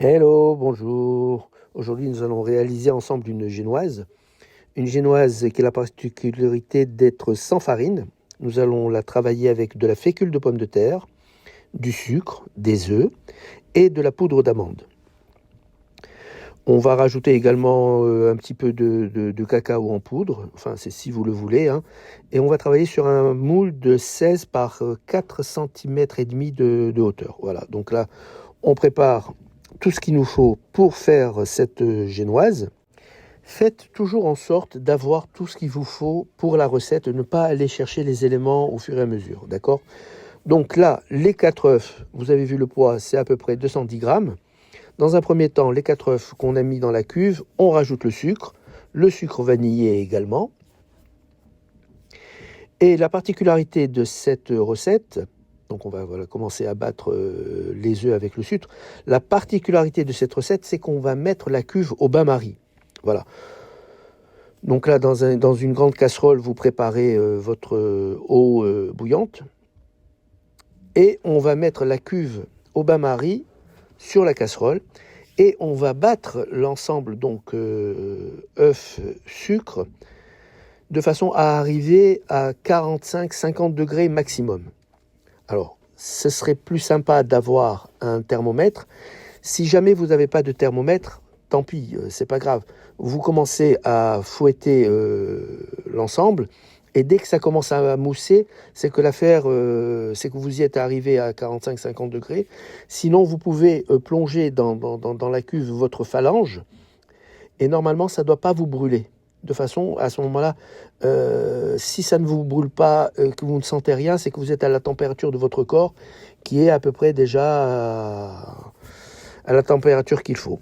Hello, bonjour. Aujourd'hui, nous allons réaliser ensemble une génoise. Une génoise qui a la particularité d'être sans farine. Nous allons la travailler avec de la fécule de pomme de terre, du sucre, des œufs et de la poudre d'amande. On va rajouter également un petit peu de cacao en poudre, enfin c'est si vous le voulez, hein. Et on va travailler sur un moule de 16 par 4 cm et demi de hauteur. Voilà, donc là, on prépare tout ce qu'il nous faut pour faire cette génoise. Faites toujours en sorte d'avoir tout ce qu'il vous faut pour la recette, ne pas aller chercher les éléments au fur et à mesure, d'accord? Donc là, les 4 œufs, vous avez vu le poids, c'est à peu près 210 grammes. Dans un premier temps, les 4 œufs qu'on a mis dans la cuve, on rajoute le sucre vanillé également. Et la particularité de cette recette, donc on va commencer à battre les œufs avec le sucre. La particularité de cette recette, c'est qu'on va mettre la cuve au bain-marie. Voilà. Donc là, dans une grande casserole, vous préparez votre eau bouillante. Et on va mettre la cuve au bain-marie sur la casserole. Et on va battre l'ensemble, donc œufs, sucre, de façon à arriver à 45-50 degrés maximum. Alors, ce serait plus sympa d'avoir un thermomètre. Si jamais vous n'avez pas de thermomètre, tant pis, c'est pas grave. Vous commencez à fouetter l'ensemble, et dès que ça commence à mousser, c'est que l'affaire, c'est que vous y êtes arrivé à 45-50 degrés. Sinon, vous pouvez plonger dans la cuve votre phalange, et normalement, ça ne doit pas vous brûler. De façon, à ce moment-là, si ça ne vous brûle pas, que vous ne sentez rien, c'est que vous êtes à la température de votre corps, qui est à peu près déjà à la température qu'il faut.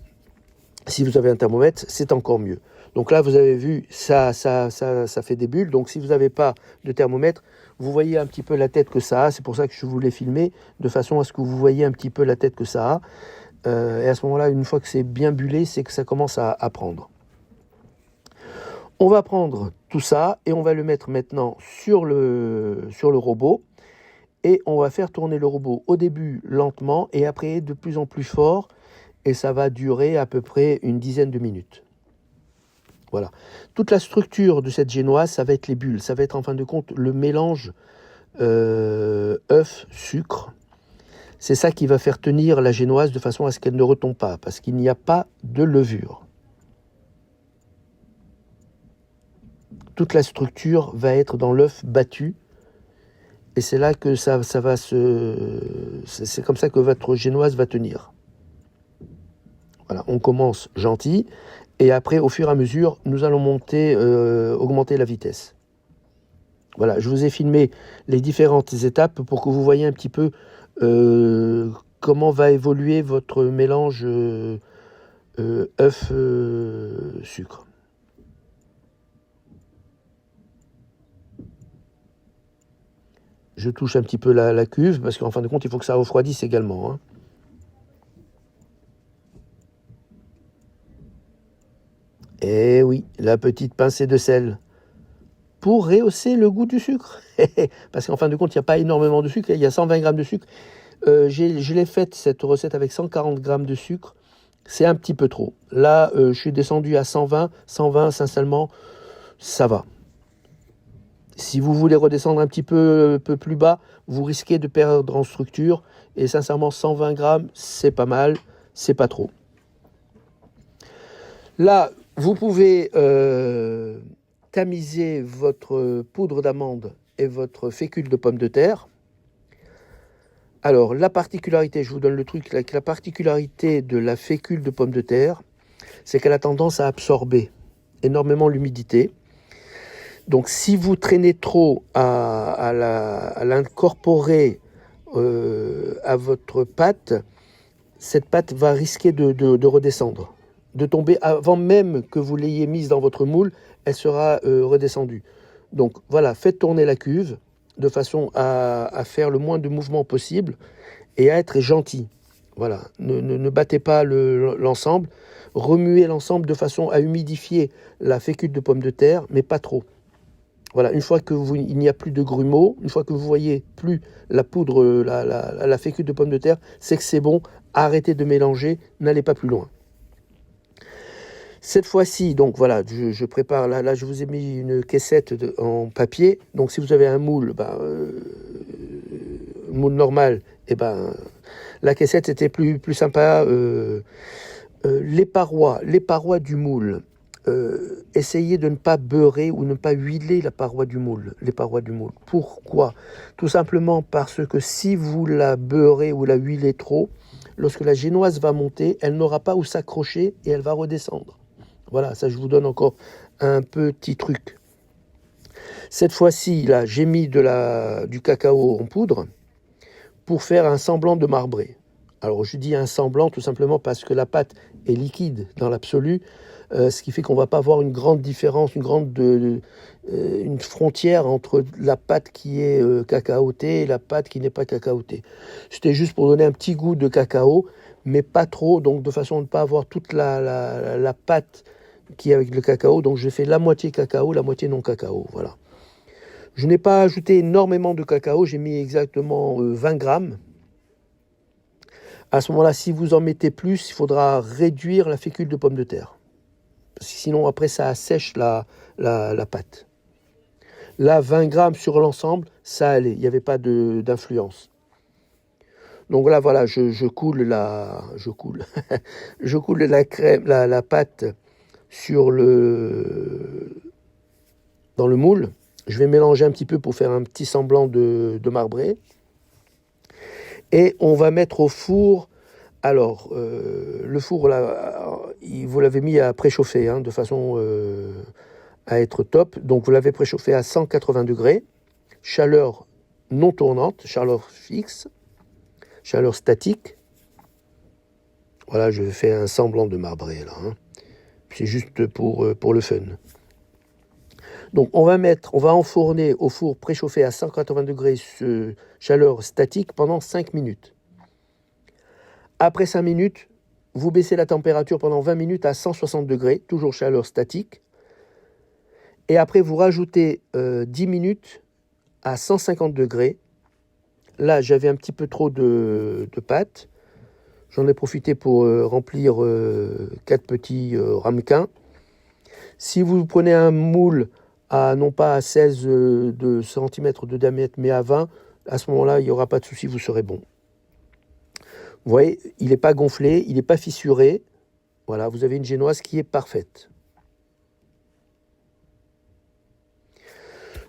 Si vous avez un thermomètre, c'est encore mieux. Donc là, vous avez vu, ça fait des bulles. Donc si vous n'avez pas de thermomètre, vous voyez un petit peu la tête que ça a. C'est pour ça que je voulais filmer, de façon à ce que vous voyez un petit peu la tête que ça a. Et à ce moment-là, une fois que c'est bien bullé, c'est que ça commence à prendre. On va prendre tout ça et on va le mettre maintenant sur le robot. Et on va faire tourner le robot au début lentement et après de plus en plus fort. Et ça va durer à peu près une dizaine de minutes. Voilà. Toute la structure de cette génoise, ça va être les bulles. Ça va être en fin de compte le mélange œuf, sucre. C'est ça qui va faire tenir la génoise de façon à ce qu'elle ne retombe pas, parce qu'il n'y a pas de levure. Toute la structure va être dans l'œuf battu. Et c'est là que ça va c'est comme ça que votre génoise va tenir. Voilà, on commence gentil. Et après, au fur et à mesure, nous allons augmenter la vitesse. Voilà, je vous ai filmé les différentes étapes pour que vous voyez un petit peu comment va évoluer votre mélange œuf-sucre. Je touche un petit peu la cuve, parce qu'en fin de compte, il faut que ça refroidisse également, hein. Et oui, la petite pincée de sel pour rehausser le goût du sucre. Parce qu'en fin de compte, il n'y a pas énormément de sucre, il y a 120 grammes de sucre. Je l'ai faite, cette recette, avec 140 grammes de sucre. C'est un petit peu trop. Là, je suis descendu à 120. 120, sincèrement, ça va. Si vous voulez redescendre un peu plus bas, vous risquez de perdre en structure. Et sincèrement, 120 grammes, c'est pas mal, c'est pas trop. Là, vous pouvez tamiser votre poudre d'amande et votre fécule de pomme de terre. Alors, la particularité, je vous donne le truc, la particularité de la fécule de pomme de terre, c'est qu'elle a tendance à absorber énormément l'humidité. Donc, si vous traînez trop à l'incorporer à votre pâte, cette pâte va risquer de redescendre, de tomber avant même que vous l'ayez mise dans votre moule, elle sera redescendue. Donc voilà, faites tourner la cuve de façon à faire le moins de mouvements possible et à être gentil. Voilà, ne battez pas l'ensemble, remuez l'ensemble de façon à humidifier la fécule de pomme de terre, mais pas trop. Voilà, une fois il n'y a plus de grumeaux, une fois que vous voyez plus la poudre, la fécule de pomme de terre, c'est que c'est bon, arrêtez de mélanger, n'allez pas plus loin. Cette fois-ci, donc voilà, je prépare, là je vous ai mis une caissette en papier, donc si vous avez un moule, moule normal, la cassette était plus sympa. Les parois du moule, essayez de ne pas beurrer ou ne pas huiler les parois du moule. Pourquoi? Tout simplement parce que si vous la beurrez ou la huilez trop, lorsque la génoise va monter, elle n'aura pas où s'accrocher et elle va redescendre. Voilà, ça je vous donne encore un petit truc. Cette fois-ci, là, j'ai mis du cacao en poudre pour faire un semblant de marbré. Alors je dis un semblant tout simplement parce que la pâte est liquide dans l'absolu, ce qui fait qu'on ne va pas avoir une grande différence, une frontière entre la pâte qui est cacaotée et la pâte qui n'est pas cacaotée. C'était juste pour donner un petit goût de cacao, mais pas trop, donc de façon à ne pas avoir toute la pâte qui est avec le cacao. Donc j'ai fait la moitié cacao, la moitié non cacao, voilà. Je n'ai pas ajouté énormément de cacao, j'ai mis exactement 20 grammes. À ce moment-là, si vous en mettez plus, il faudra réduire la fécule de pomme de terre. Parce que sinon, après, ça assèche la pâte. Là, 20 grammes sur l'ensemble, ça allait. Il n'y avait pas d'influence. Donc là, voilà, je coule je coule la crème, la pâte dans le moule. Je vais mélanger un petit peu pour faire un petit semblant de marbré. Et on va mettre au four. Alors, le four, là, vous l'avez mis à préchauffer, de façon à être top. Donc, vous l'avez préchauffé à 180 degrés, chaleur non tournante, chaleur fixe, chaleur statique. Voilà, je fais un semblant de marbré, là. C'est juste pour le fun. Donc, on va enfourner au four préchauffé à 180 degrés, chaleur statique, pendant 5 minutes. Après 5 minutes, vous baissez la température pendant 20 minutes à 160 degrés, toujours chaleur statique. Et après, vous rajoutez 10 minutes à 150 degrés. Là, j'avais un petit peu trop de pâte. J'en ai profité pour remplir 4 petits ramequins. Si vous prenez un moule non pas à 16 cm de diamètre, mais à 20, à ce moment-là, il n'y aura pas de souci, vous serez bon. Vous voyez, il n'est pas gonflé, il n'est pas fissuré. Voilà, vous avez une génoise qui est parfaite.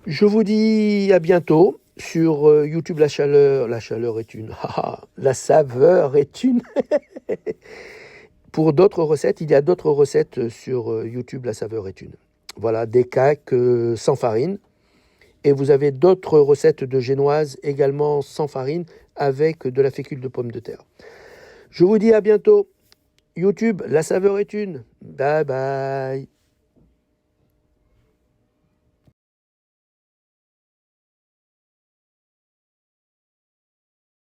Je vous dis à bientôt sur YouTube. La chaleur est une. La saveur est une. Pour d'autres recettes, il y a d'autres recettes sur YouTube. La saveur est une. Voilà, des cakes sans farine. Et vous avez d'autres recettes de génoise également sans farine avec de la fécule de pomme de terre. Je vous dis à bientôt. YouTube, la saveur est une. Bye bye.